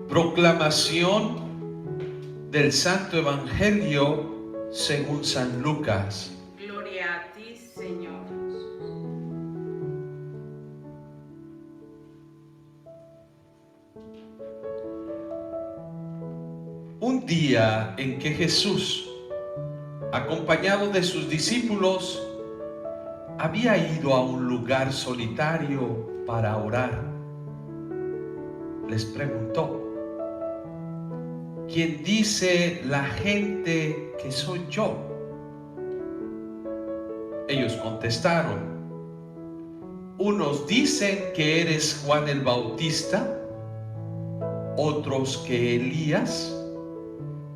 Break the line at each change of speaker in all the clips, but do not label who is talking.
Proclamación del Santo Evangelio según San Lucas.
Gloria a ti, Señor.
Un día en que Jesús, acompañado de sus discípulos, había ido a un lugar solitario para orar, les preguntó: ¿quién dice la gente que soy yo? Ellos contestaron: unos dicen que eres Juan el Bautista, otros que Elías,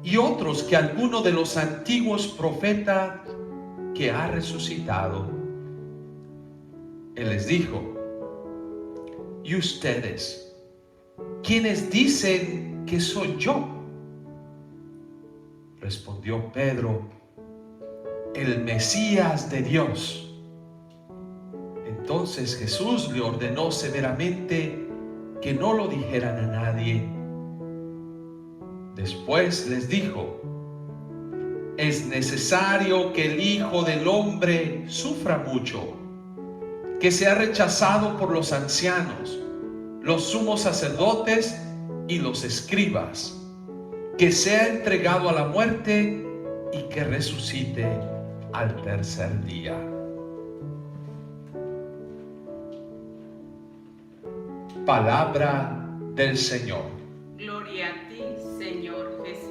y otros que alguno de los antiguos profetas que ha resucitado. Él les dijo: ¿y ustedes? ¿Quiénes dicen que soy yo? Respondió Pedro: el Mesías de Dios. Entonces Jesús le ordenó severamente que no lo dijeran a nadie. Después les dijo: es necesario que el Hijo del Hombre sufra mucho, que sea rechazado por los ancianos, los sumos sacerdotes y los escribas, que sea entregado a la muerte y que resucite al tercer día. Palabra del Señor.
Gloria a ti, Señor Jesús.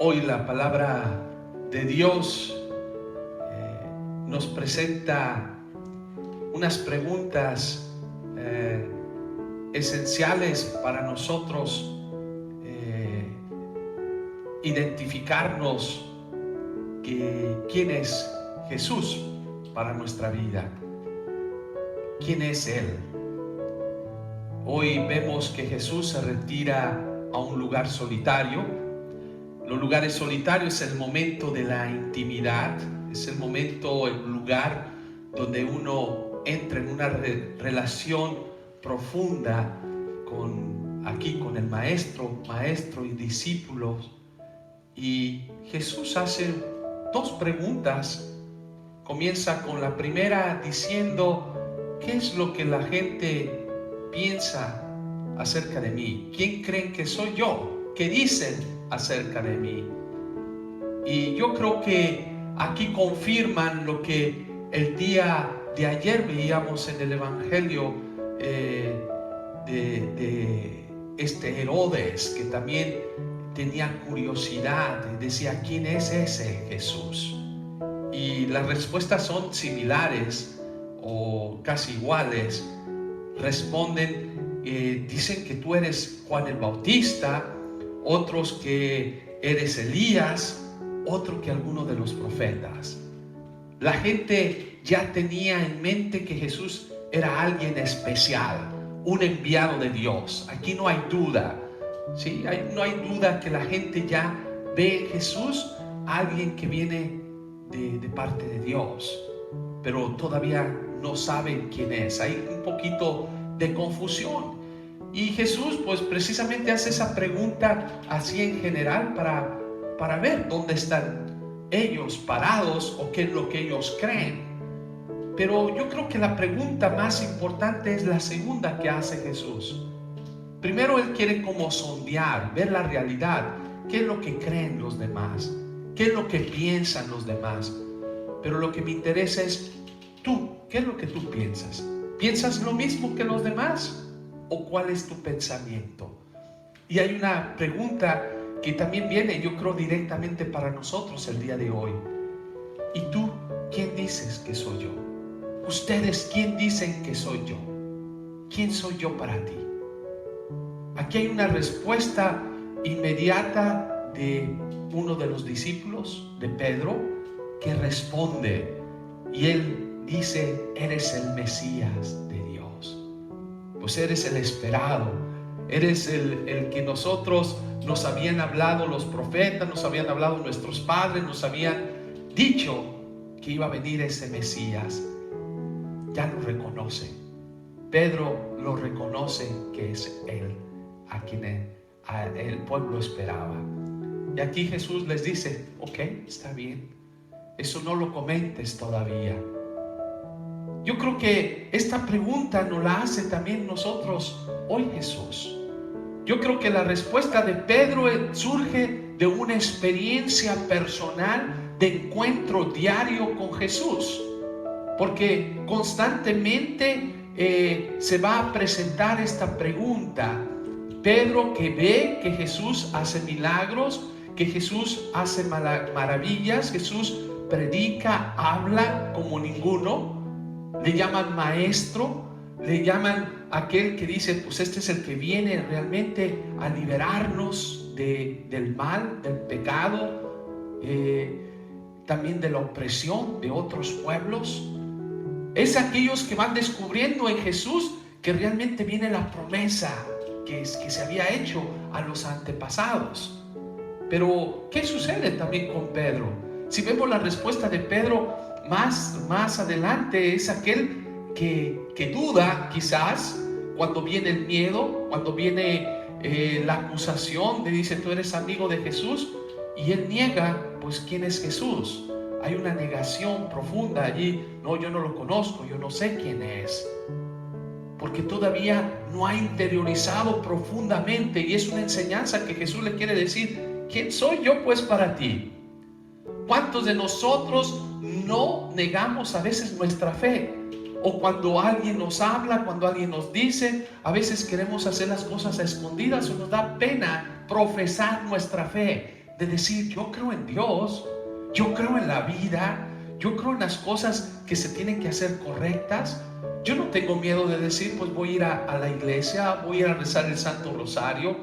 Hoy la palabra de Dios nos presenta unas preguntas esenciales para nosotros identificarnos quién es Jesús para nuestra vida. ¿Quién es Él? Hoy vemos que Jesús se retira a un lugar solitario. Los lugares solitarios es el momento de la intimidad, es el momento, el lugar donde uno entra en una relación profunda con el maestro y discípulos. Y Jesús hace dos preguntas. Comienza con la primera diciendo: ¿qué es lo que la gente piensa acerca de mí? ¿Quién creen que soy yo? ¿Qué dicen acerca de mí? Y yo creo que aquí confirman lo que el día de ayer veíamos en el Evangelio de este Herodes, que también tenía curiosidad, decía: ¿quién es ese Jesús? Y las respuestas son similares o casi iguales. Responden, dicen que tú eres Juan el Bautista, otros que eres Elías, otro que alguno de los profetas. La gente ya tenía en mente que Jesús era alguien especial, un enviado de Dios. Aquí no hay duda, ¿sí? No hay duda que la gente ya ve en Jesús a alguien que viene de parte de Dios, pero todavía no saben quién es. Hay un poquito de confusión. Y Jesús pues precisamente hace esa pregunta así en general para ver dónde están ellos parados o qué es lo que ellos creen. Pero yo creo que la pregunta más importante es la segunda que hace Jesús. Primero Él quiere como sondear, ver la realidad, qué es lo que creen los demás, qué es lo que piensan los demás. Pero lo que me interesa es tú, ¿qué es lo que tú piensas? ¿Piensas lo mismo que los demás? ¿O cuál es tu pensamiento? Y hay una pregunta que también viene, yo creo, directamente para nosotros el día de hoy. ¿Y tú, quién dices que soy yo? ¿Ustedes quién dicen que soy yo? ¿Quién soy yo para ti? Aquí hay una respuesta inmediata de uno de los discípulos, de Pedro, que responde. Y él dice: eres el Mesías de Dios. Pues eres el esperado, eres el que nosotros nos habían hablado los profetas, nos habían hablado nuestros padres, nos habían dicho que iba a venir ese Mesías. Ya lo reconoce. Pedro lo reconoce que es Él, a quien el pueblo esperaba. Y aquí Jesús les dice: ok, está bien, eso no lo comentes todavía. Yo creo que esta pregunta nos la hace también nosotros hoy Jesús. Yo creo que la respuesta de Pedro surge de una experiencia personal de encuentro diario con Jesús, porque constantemente se va a presentar esta pregunta. Pedro, que ve que Jesús hace milagros, que Jesús hace maravillas, Jesús predica, habla como ninguno, le llaman maestro, le llaman aquel que dice: pues este es el que viene realmente a liberarnos del mal, del pecado, también de la opresión de otros pueblos. Es aquellos que van descubriendo en Jesús que realmente viene la promesa que se había hecho a los antepasados. Pero ¿qué sucede también con Pedro? Si vemos la respuesta de Pedro más adelante, es aquel que duda quizás cuando viene el miedo, cuando viene la acusación de dice: tú eres amigo de Jesús, y él niega pues quién es Jesús. Hay una negación profunda allí. No, yo no lo conozco, yo no sé quién es, porque todavía no ha interiorizado profundamente, y es una enseñanza que Jesús le quiere decir: ¿quién soy yo pues para ti? ¿Cuántos de nosotros no negamos a veces nuestra fe? O cuando alguien nos habla, cuando alguien nos dice, a veces queremos hacer las cosas a escondidas, o nos da pena profesar nuestra fe, de decir: yo creo en Dios, yo creo en la vida, yo creo en las cosas que se tienen que hacer correctas. Yo no tengo miedo de decir: pues voy a ir a la iglesia, voy a ir a rezar el Santo Rosario.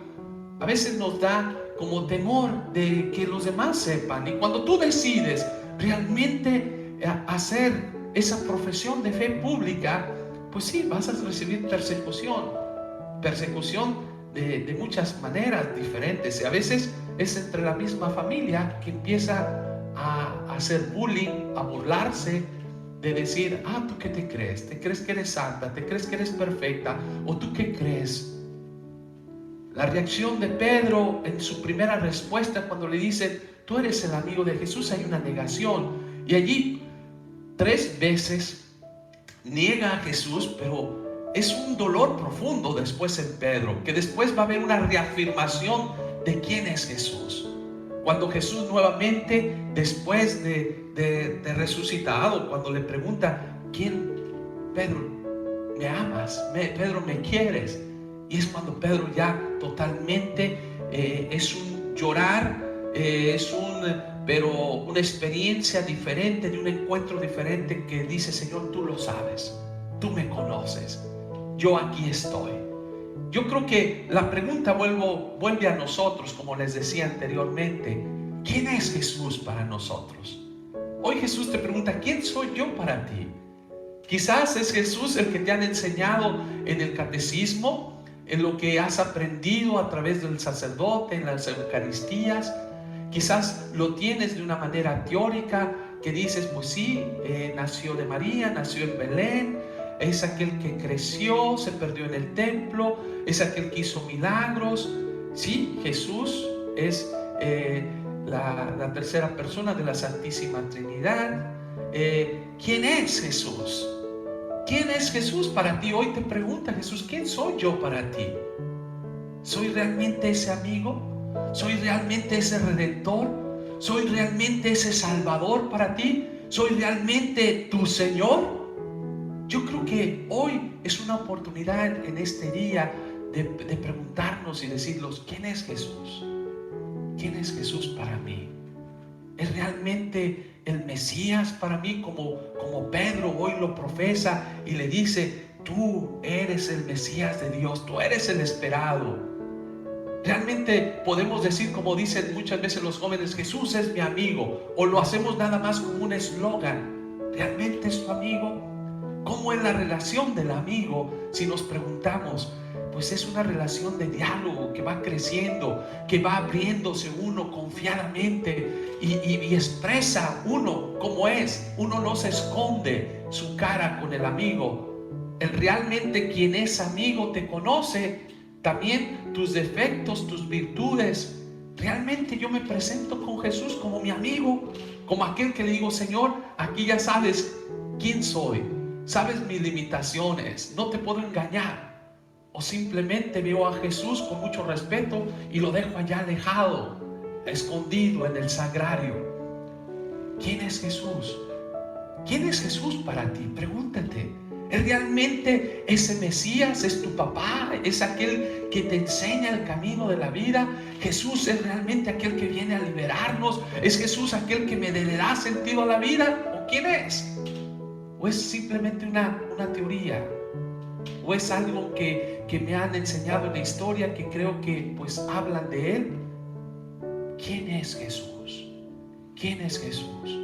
A veces nos da como temor de que los demás sepan, y cuando tú decides realmente hacer esa profesión de fe pública, pues sí, vas a recibir persecución de muchas maneras diferentes. Y a veces es entre la misma familia que empieza a hacer bullying, a burlarse, de decir: ¿tú qué te crees? ¿Te crees que eres santa? ¿Te crees que eres perfecta? ¿O tú qué crees? La reacción de Pedro en su primera respuesta, cuando le dicen: tú eres el amigo de Jesús, hay una negación. Y allí 3 veces niega a Jesús, pero es un dolor profundo después en Pedro, que después va a haber una reafirmación de quién es Jesús. Cuando Jesús nuevamente, después de resucitado, cuando le pregunta: ¿quién? Pedro, ¿me amas? Pedro, ¿me quieres? Y es cuando Pedro ya totalmente es un llorar, pero una experiencia diferente, de un encuentro diferente, que dice: Señor, tú lo sabes, tú me conoces, yo aquí estoy. Yo creo que la pregunta vuelve a nosotros, como les decía anteriormente: ¿quién es Jesús para nosotros? Hoy Jesús te pregunta: ¿quién soy yo para ti? Quizás es Jesús el que te han enseñado en el catecismo, en lo que has aprendido a través del sacerdote, en las Eucaristías. Quizás lo tienes de una manera teórica, que dices: pues sí, nació de María, nació en Belén, es aquel que creció, se perdió en el templo, es aquel que hizo milagros. Sí, Jesús es la tercera persona de la Santísima Trinidad. ¿Quién es Jesús? ¿Quién es Jesús para ti? Hoy te pregunta Jesús: ¿quién soy yo para ti? ¿Soy realmente ese amigo? ¿Soy realmente ese redentor? ¿Soy realmente ese salvador para ti? ¿Soy realmente tu Señor? Yo creo que hoy es una oportunidad en este día de preguntarnos y decirnos: ¿quién es Jesús? ¿Quién es Jesús para mí? ¿Es realmente el Mesías para mí, como Pedro hoy lo profesa y le dice: tú eres el Mesías de Dios, tú eres el esperado? Realmente podemos decir, como dicen muchas veces los jóvenes: Jesús es mi amigo, o lo hacemos nada más como un eslogan. ¿Realmente es tu amigo? ¿Cómo es la relación del amigo? Si nos preguntamos, pues es una relación de diálogo que va creciendo, que va abriéndose uno confiadamente y expresa uno como es. Uno no se esconde su cara con el amigo. Realmente quien es amigo te conoce también tus defectos, tus virtudes. Realmente yo me presento con Jesús como mi amigo, como aquel que le digo: Señor, aquí ya sabes quién soy, sabes mis limitaciones, no te puedo engañar. O simplemente veo a Jesús con mucho respeto y lo dejo allá alejado, escondido en el sagrario. ¿Quién es Jesús? ¿Quién es Jesús para ti? Pregúntate. ¿Es realmente ese Mesías? ¿Es tu papá? ¿Es aquel que te enseña el camino de la vida? ¿Jesús es realmente aquel que viene a liberarnos? ¿Es Jesús aquel que me le da sentido a la vida? ¿O quién es? ¿O es simplemente una teoría? ¿O es algo que me han enseñado en la historia, que creo que pues hablan de él? ¿Quién es Jesús? ¿Quién es Jesús?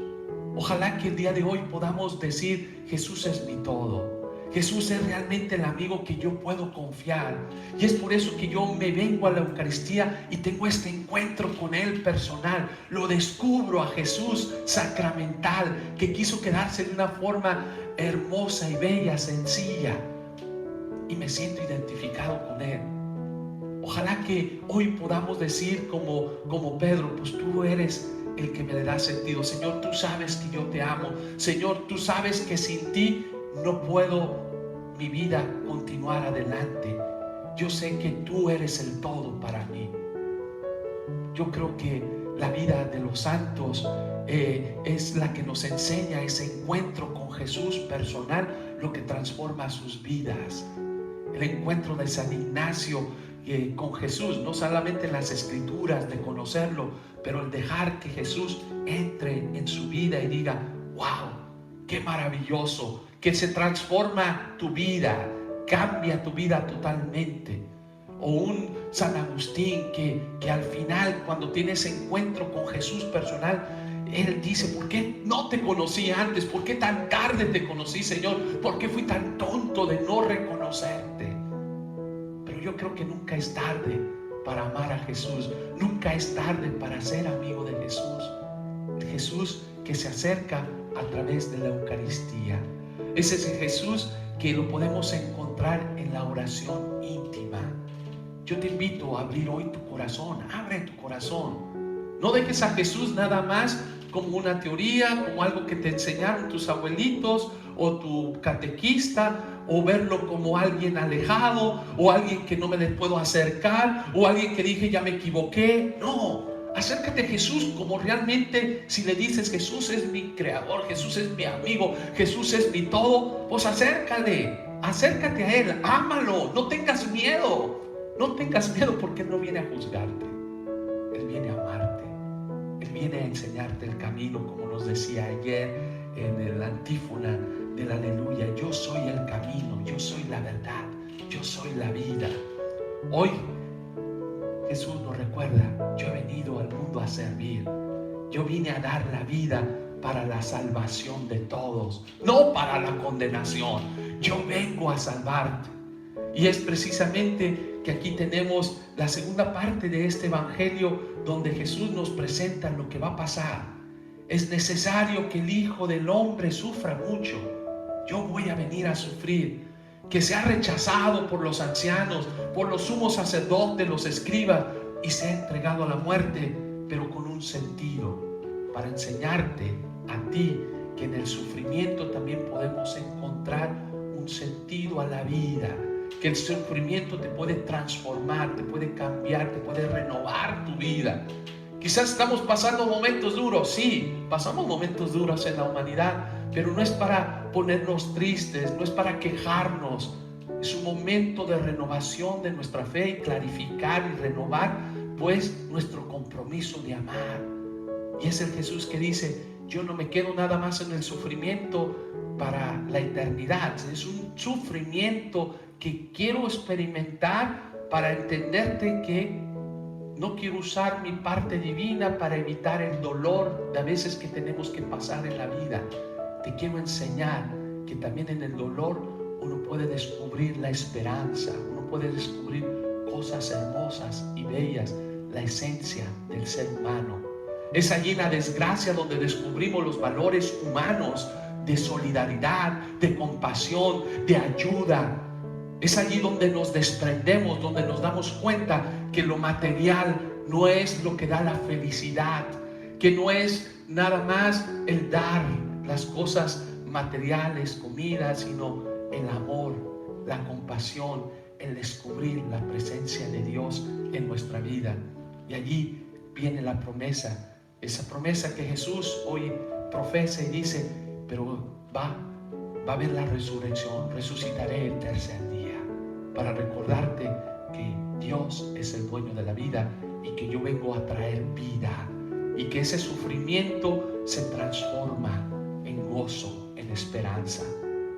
Ojalá que el día de hoy podamos decir: Jesús es mi todo. Jesús es realmente el amigo que yo puedo confiar. Y es por eso que yo me vengo a la Eucaristía y tengo este encuentro con Él personal. Lo descubro a Jesús sacramental, que quiso quedarse de una forma hermosa y bella, sencilla. Y me siento identificado con Él. Ojalá que hoy podamos decir como Pedro: pues tú eres el que me le da sentido. Señor, tú sabes que yo te amo. Señor, tú sabes que sin ti no puedo mi vida continuar adelante. Yo sé que tú eres el todo para mí. Yo creo que la vida de los santos es la que nos enseña ese encuentro con Jesús personal, lo que transforma sus vidas. El encuentro de San Ignacio con Jesús, no solamente en las escrituras de conocerlo, pero el dejar que Jesús entre en su vida y diga: wow, qué maravilloso, que se transforma tu vida, cambia tu vida totalmente. O un San Agustín que al final, cuando tiene ese encuentro con Jesús personal, él dice: ¿por qué no te conocí antes? ¿Por qué tan tarde te conocí, Señor? ¿Por qué fui tan tonto de no reconocerte? Pero yo creo que nunca es tarde para amar a Jesús. Nunca es tarde para ser amigo de Jesús. El Jesús que se acerca a través de la Eucaristía. Es ese Jesús que lo podemos encontrar en la oración íntima. Yo te invito a abrir hoy tu corazón. Abre tu corazón. No dejes a Jesús nada más como una teoría, como algo que te enseñaron tus abuelitos o tu catequista, o verlo como alguien alejado, o alguien que no me le puedo acercar, o alguien que dije: ya me equivoqué. No, acércate a Jesús como realmente. Si le dices: Jesús es mi creador, Jesús es mi amigo, Jesús es mi todo, pues acércate a Él, ámalo, no tengas miedo. No tengas miedo, porque Él no viene a juzgarte. Él viene a amarte. Él viene a enseñarte el camino, como nos decía ayer en el antífona del Aleluya: yo soy el camino, yo soy la verdad, yo soy la vida. Hoy Jesús nos recuerda: yo he venido al mundo a servir. Yo vine a dar la vida para la salvación de todos, no para la condenación. Yo vengo a salvarte. Y es precisamente que aquí tenemos la segunda parte de este evangelio, donde Jesús nos presenta lo que va a pasar. Es necesario que el Hijo del Hombre sufra mucho. Yo voy a venir a sufrir. Que sea rechazado por los ancianos, por los sumos sacerdotes, los escribas, y sea entregado a la muerte, pero con un sentido, para enseñarte a ti que en el sufrimiento también podemos encontrar un sentido a la vida. Que el sufrimiento te puede transformar, te puede cambiar, te puede renovar tu vida. Quizás estamos pasando momentos duros. Sí, pasamos momentos duros en la humanidad, pero no es para ponernos tristes, no es para quejarnos. Es un momento de renovación de nuestra fe y clarificar y renovar pues nuestro compromiso de amar. Y es el Jesús que dice: yo no me quedo nada más en el sufrimiento para la eternidad. Es un sufrimiento que quiero experimentar para entenderte que no quiero usar mi parte divina para evitar el dolor de a veces que tenemos que pasar en la vida. Te quiero enseñar que también en el dolor uno puede descubrir la esperanza, uno puede descubrir cosas hermosas y bellas, la esencia del ser humano. Es allí en la desgracia donde descubrimos los valores humanos de solidaridad, de compasión, de ayuda. Es allí donde nos desprendemos, donde nos damos cuenta que lo material no es lo que da la felicidad, que no es nada más el dar las cosas materiales, comida, sino el amor, la compasión, el descubrir la presencia de Dios en nuestra vida. Y allí viene la promesa, esa promesa que Jesús hoy profesa y dice, pero va a haber la resurrección, resucitaré el tercer día, para recordarte que Dios es el dueño de la vida y que yo vengo a traer vida, y que ese sufrimiento se transforma en gozo, en esperanza.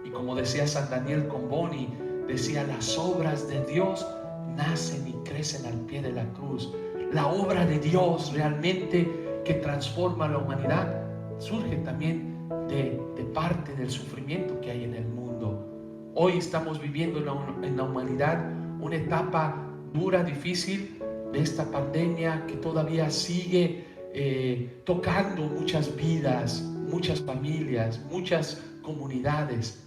Y como decía San Daniel Comboni, decía, las obras de Dios nacen y crecen al pie de la cruz. La obra de Dios realmente que transforma a la humanidad surge también de parte del sufrimiento que hay en el mundo. Hoy estamos viviendo en la humanidad una etapa dura, difícil, de esta pandemia que todavía sigue tocando muchas vidas, muchas familias, muchas comunidades,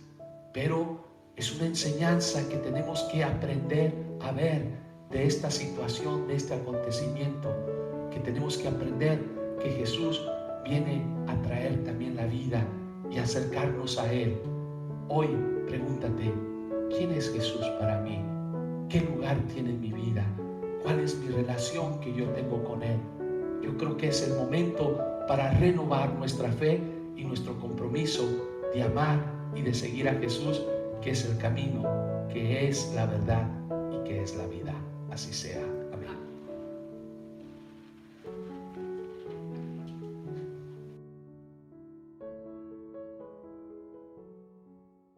pero es una enseñanza que tenemos que aprender a ver de esta situación, de este acontecimiento, que tenemos que aprender que Jesús viene a traer también la vida y acercarnos a Él. Hoy pregúntate, ¿quién es Jesús para mí? ¿Qué lugar tiene en mi vida? ¿Cuál es mi relación que yo tengo con Él? Yo creo que es el momento para renovar nuestra fe y nuestro compromiso de amar y de seguir a Jesús, que es el camino, que es la verdad y que es la vida. Así sea. Amén.